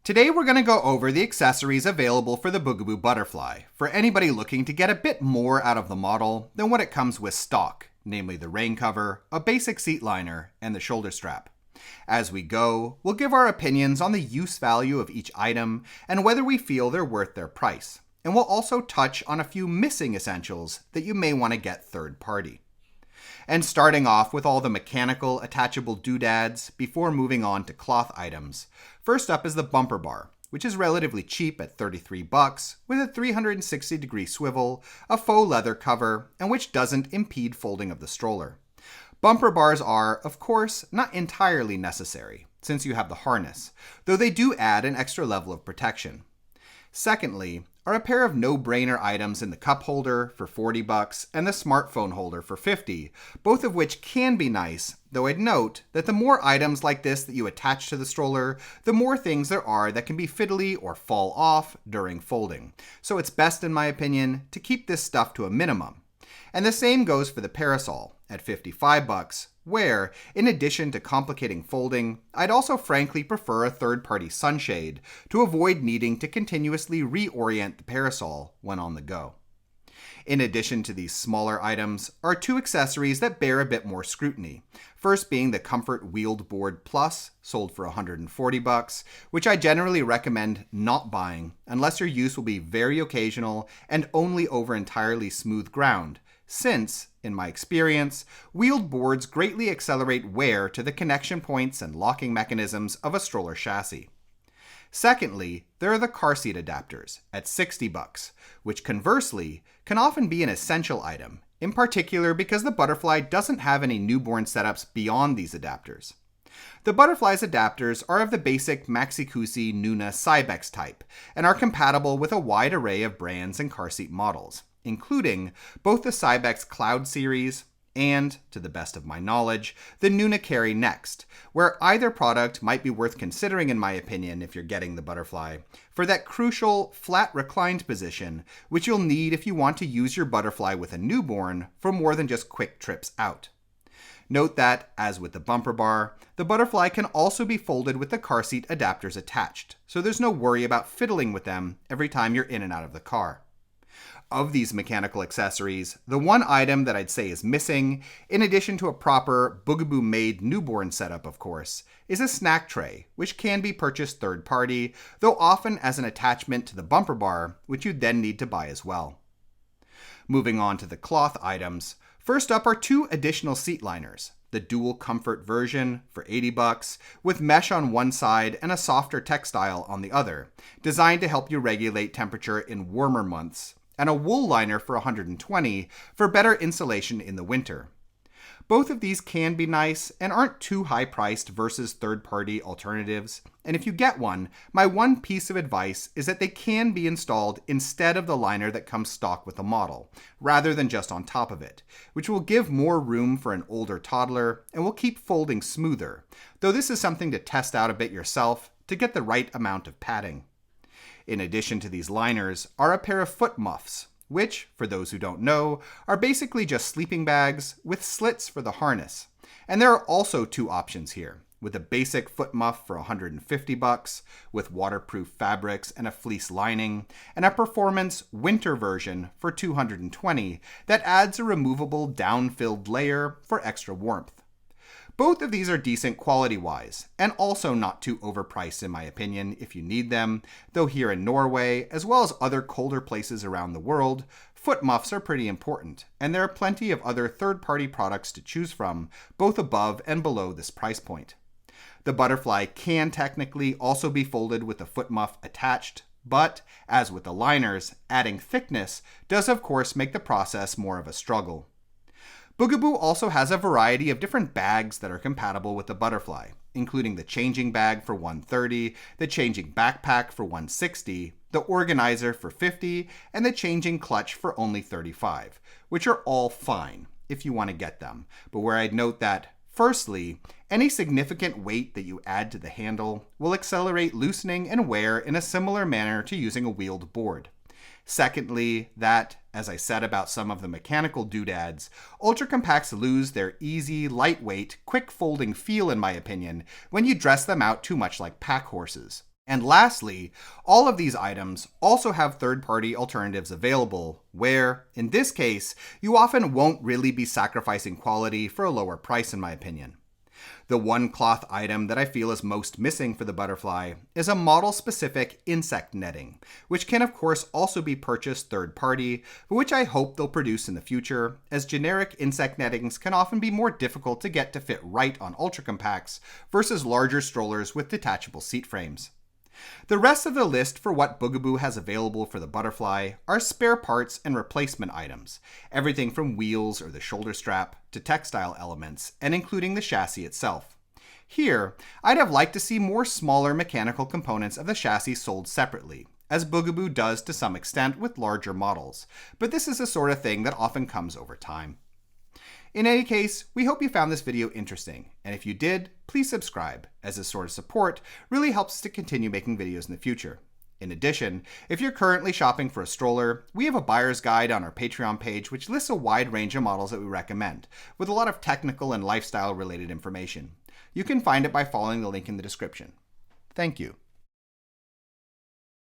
Today we're going to go over the accessories available for the Bugaboo butterfly, for anybody looking to get a bit more out of the model than what it comes with stock, namely the rain cover, a basic seat liner, and the shoulder strap. As we go, we'll give our opinions on the use value of each item and whether we feel they're worth their price, and we'll also touch on a few missing essentials that you may want to get third party. And starting off with all the mechanical attachable doodads before moving on to cloth items. First up is the bumper bar, which is relatively cheap at $33 with a 360-degree swivel, a faux leather cover, and which doesn't impede folding of the stroller. Bumper bars are, of course, not entirely necessary, since you have the harness, though they do add an extra level of protection. Secondly, are a pair of no-brainer items in the cup holder for $40 and the smartphone holder for $50, both of which can be nice, though I'd note that the more items like this that you attach to the stroller, the more things there are that can be fiddly or fall off during folding. So it's best, in my opinion, to keep this stuff to a minimum. And the same goes for the parasol at $55, where, in addition to complicating folding, I'd also frankly prefer a third-party sunshade to avoid needing to continuously reorient the parasol when on the go. In addition to these smaller items are two accessories that bear a bit more scrutiny. First being the Comfort Wheeled Board Plus, sold for $140, which I generally recommend not buying unless your use will be very occasional and only over entirely smooth ground, since, in my experience, wheeled boards greatly accelerate wear to the connection points and locking mechanisms of a stroller chassis. Secondly, there are the car seat adapters at $60, which conversely can often be an essential item, in particular because the butterfly doesn't have any newborn setups beyond these adapters. The butterfly's adapters are of the basic Maxi-Cosi Nuna Cybex type and are compatible with a wide array of brands and car seat models, including both the Cybex Cloud series and, to the best of my knowledge, the Nuna Carry Next, where either product might be worth considering in my opinion if you're getting the butterfly, for that crucial flat reclined position which you'll need if you want to use your butterfly with a newborn for more than just quick trips out. Note that, as with the bumper bar, the butterfly can also be folded with the car seat adapters attached, so there's no worry about fiddling with them every time you're in and out of the car. Of these mechanical accessories, the one item that I'd say is missing, in addition to a proper Bugaboo-made newborn setup of course, is a snack tray, which can be purchased third-party, though often as an attachment to the bumper bar, which you'd then need to buy as well. Moving on to the cloth items, first up are two additional seat liners. The dual comfort version for $80 with mesh on one side and a softer textile on the other, designed to help you regulate temperature in warmer months, and a wool liner for $120 for better insulation in the winter. Both of these can be nice and aren't too high priced versus third-party alternatives, and if you get one, my one piece of advice is that they can be installed instead of the liner that comes stock with the model, rather than just on top of it, which will give more room for an older toddler and will keep folding smoother, though this is something to test out a bit yourself to get the right amount of padding. In addition to these liners are a pair of foot muffs, which, for those who don't know, are basically just sleeping bags with slits for the harness. And there are also two options here, with a basic foot muff for $150 with waterproof fabrics and a fleece lining, and a performance winter version for $220 that adds a removable down-filled layer for extra warmth. Both of these are decent quality-wise, and also not too overpriced in my opinion if you need them, though here in Norway, as well as other colder places around the world, foot muffs are pretty important, and there are plenty of other third-party products to choose from, both above and below this price point. The butterfly can technically also be folded with the foot muff attached, but, as with the liners, adding thickness does of course make the process more of a struggle. Bugaboo also has a variety of different bags that are compatible with the butterfly, including the changing bag for $130, the changing backpack for $160, the organizer for $50, and the changing clutch for only $35, which are all fine if you want to get them, but where I'd note that, firstly, any significant weight that you add to the handle will accelerate loosening and wear in a similar manner to using a wheeled board. Secondly, that, as I said about some of the mechanical doodads, Ultra Compacts lose their easy, lightweight, quick folding feel in my opinion when you dress them out too much like pack horses. And lastly, all of these items also have third-party alternatives available where, in this case, you often won't really be sacrificing quality for a lower price in my opinion. The one cloth item that I feel is most missing for the butterfly is a model-specific insect netting, which can of course also be purchased third-party, but which I hope they'll produce in the future, as generic insect nettings can often be more difficult to get to fit right on ultra compacts versus larger strollers with detachable seat frames. The rest of the list for what Bugaboo has available for the butterfly are spare parts and replacement items, everything from wheels or the shoulder strap to textile elements, and including the chassis itself. Here, I'd have liked to see more smaller mechanical components of the chassis sold separately, as Bugaboo does to some extent with larger models, but this is the sort of thing that often comes over time. In any case, we hope you found this video interesting, and if you did, please subscribe, as this sort of support really helps us to continue making videos in the future. In addition, if you're currently shopping for a stroller, we have a buyer's guide on our Patreon page which lists a wide range of models that we recommend, with a lot of technical and lifestyle related information. You can find it by following the link in the description. Thank you.